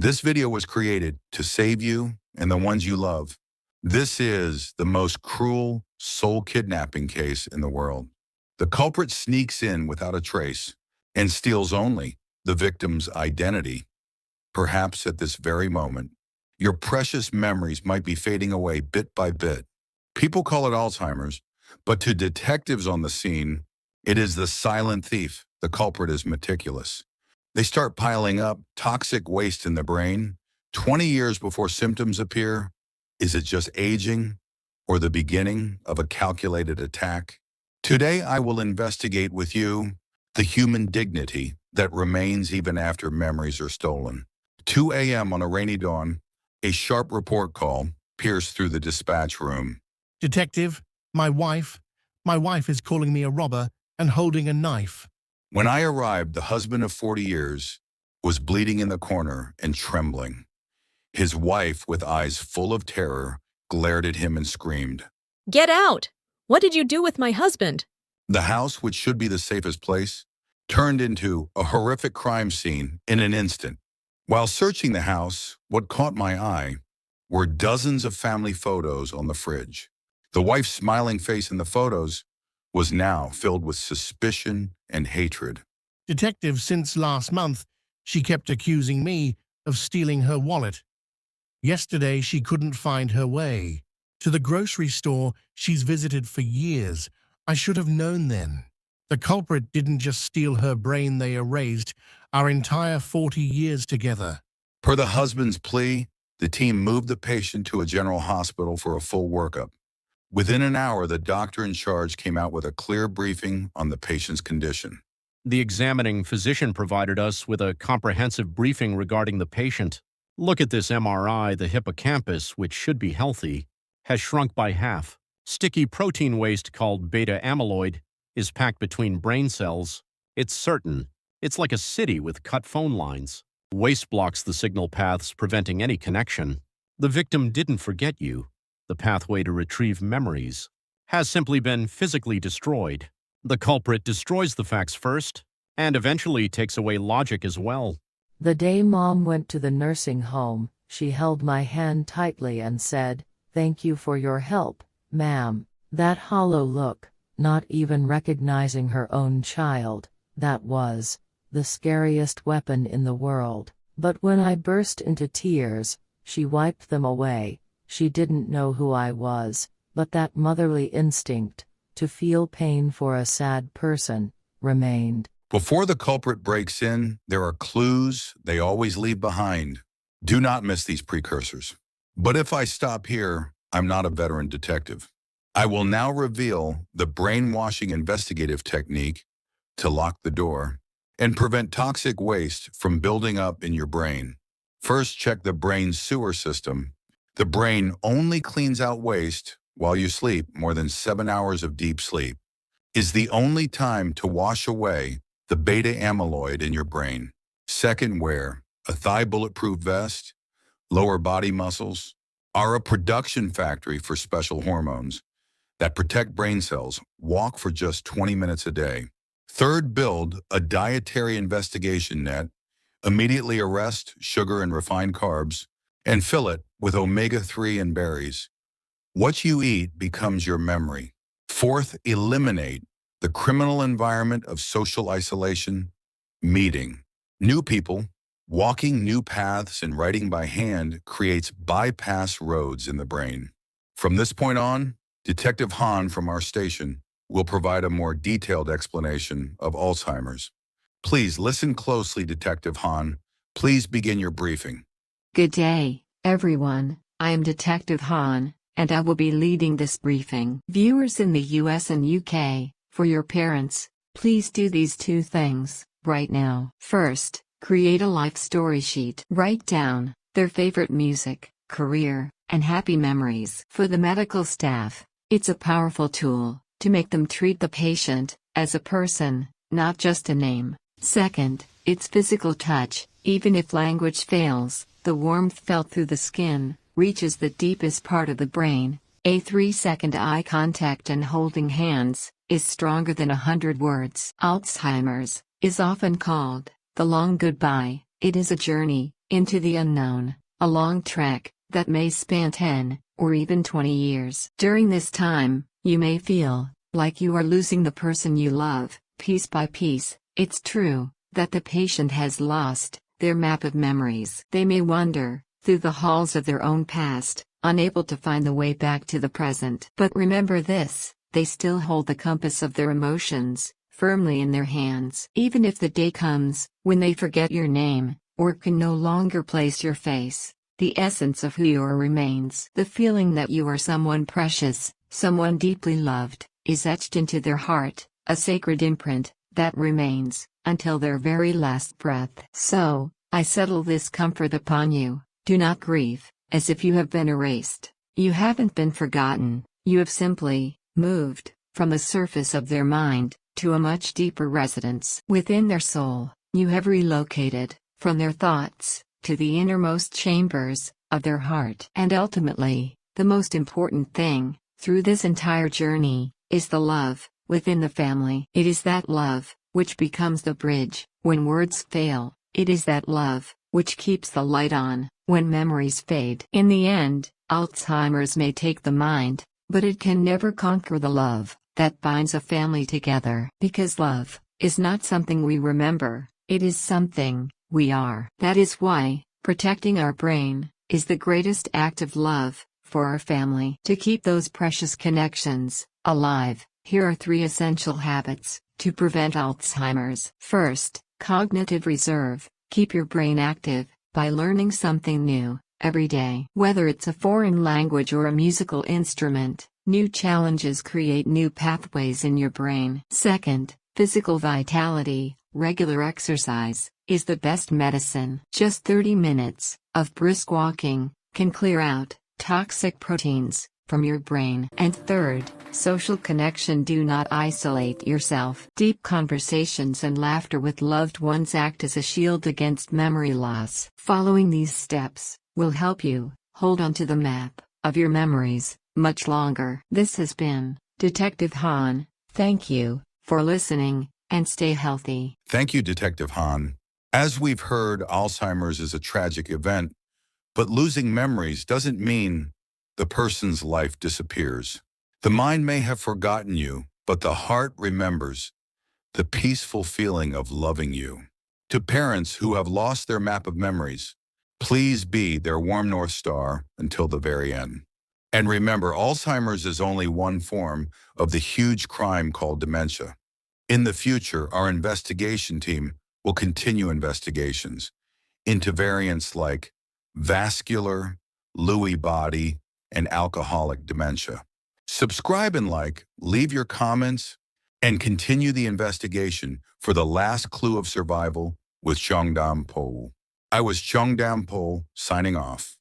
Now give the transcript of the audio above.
This video was created to save you and the ones you love. This is the most cruel soul kidnapping case in the world. The culprit sneaks in without a trace and steals only the victim's identity. Perhaps at this very moment, your precious memories might be fading away bit by bit. People call it Alzheimer's, but to detectives on the scene, it is the silent thief. The culprit is meticulous. They start piling up toxic waste in the brain 20 years before symptoms appear. Is it just aging or the beginning of a calculated attack? Today, I will investigate with you the human dignity that remains even after memories are stolen. 2 a.m. on a rainy dawn, a sharp report call pierced through the dispatch room. Detective, my wife is calling me a robber and holding a knife. When I arrived, the husband of 40 years was bleeding in the corner and trembling. His wife, with eyes full of terror, glared at him and screamed, "Get out! What did you do with my husband?" The house, which should be the safest place, turned into a horrific crime scene in an instant. While searching the house, what caught my eye were dozens of family photos on the fridge. The wife's smiling face in the photos was now filled with suspicion and hatred. Detective, since last month, she kept accusing me of stealing her wallet. Yesterday, she couldn't find her way to the grocery store she's visited for years. I should have known then. The culprit didn't just steal her brain, they erased our entire 40 years together. Per the husband's plea, the team moved the patient to a general hospital for a full workup. Within an hour, the doctor in charge came out with a clear briefing on the patient's condition. The examining physician provided us with a comprehensive briefing regarding the patient. Look at this MRI. The hippocampus, which should be healthy, has shrunk by half. Sticky protein waste called beta-amyloid is packed between brain cells. It's certain. It's like a city with cut phone lines. Waste blocks the signal paths, preventing any connection. The victim didn't forget you. The pathway to retrieve memories has simply been physically destroyed. The culprit destroys the facts first and eventually takes away logic as well. The day Mom went to the nursing home, she held my hand tightly and said, "Thank you for your help, ma'am." That hollow look, not even recognizing her own child, that was the scariest weapon in the world. But when I burst into tears, she wiped them away. She didn't know who I was, but that motherly instinct, to feel pain for a sad person, remained. Before the culprit breaks in, there are clues they always leave behind. Do not miss these precursors. But if I stop here, I'm not a veteran detective. I will now reveal the brainwashing investigative technique to lock the door and prevent toxic waste from building up in your brain. First, check the brain's sewer system. The brain only cleans out waste while you sleep. More than 7 hours of deep sleep is the only time to wash away the beta-amyloid in your brain. Second, wear a thigh bulletproof vest. Lower body muscles are a production factory for special hormones that protect brain cells. Walk for just 20 minutes a day. Third, build a dietary investigation net. Immediately arrest sugar and refined carbs and fill it with omega-3 and berries. What you eat becomes your memory. Fourth, eliminate the criminal environment of social isolation. Meeting new people, walking new paths, and writing by hand creates bypass roads in the brain. From this point on, Detective Han from our station will provide a more detailed explanation of Alzheimer's. Please listen closely, Detective Han. Please begin your briefing. Good day, everyone. I am Detective Han, and I will be leading this briefing. Viewers in the US and UK, for your parents, please do these 2 things right now. First, create a life story sheet. Write down their favorite music, career, and happy memories. For the medical staff, it's a powerful tool to make them treat the patient as a person, not just a name. Second, it's physical touch. Even if language fails, the warmth felt through the skin reaches the deepest part of the brain. A 3-second eye contact and holding hands is stronger than 100 words. Alzheimer's is often called the long goodbye. It is a journey, into the unknown, a long trek that may span 10 or even 20 years. During this time, you may feel like you are losing the person you love, piece by piece. It's true that the patient has lost their map of memories. They may wander through the halls of their own past, unable to find the way back to the present. But remember this, they still hold the compass of their emotions firmly in their hands. Even if the day comes when they forget your name, or can no longer place your face, the essence of who you are remains. The feeling that you are someone precious, someone deeply loved, is etched into their heart, a sacred imprint that remains until their very last breath. So, I settle this comfort upon you: do not grieve as if you have been erased. You haven't been forgotten, you have simply moved from the surface of their mind to a much deeper residence within their soul. You have relocated from their thoughts to the innermost chambers of their heart. And ultimately, the most important thing through this entire journey is the love within the family. It is that love which becomes the bridge when words fail. It is that love which keeps the light on when memories fade. In the end, Alzheimer's may take the mind, but it can never conquer the love that binds a family together. Because love is not something we remember, it is something we are. That is why protecting our brain is the greatest act of love for our family. To keep those precious connections alive, here are 3 essential habits to prevent Alzheimer's. First, cognitive reserve. Keep your brain active by learning something new every day. Whether it's a foreign language or a musical instrument, new challenges create new pathways in your brain. Second, physical vitality. Regular exercise is the best medicine. Just 30 minutes of brisk walking can clear out toxic proteins from your brain. And third, social connection. Do not isolate yourself. Deep conversations and laughter with loved ones act as a shield against memory loss. Following these steps will help you hold on to the map of your memories much longer. This has been Detective Han. Thank you for listening, and stay healthy. Thank you, Detective Han. As we've heard, Alzheimer's is a tragic event, but losing memories doesn't mean the person's life disappears. The mind may have forgotten you, but the heart remembers the peaceful feeling of loving you. To parents who have lost their map of memories, please be their warm North Star until the very end. And remember, Alzheimer's is only one form of the huge crime called dementia. In the future, our investigation team will continue investigations into variants like vascular, Lewy body, and alcoholic dementia. Subscribe and like, leave your comments, and continue the investigation for the last clue of survival with Cheongdam Paul. I was Cheongdam Paul, signing off.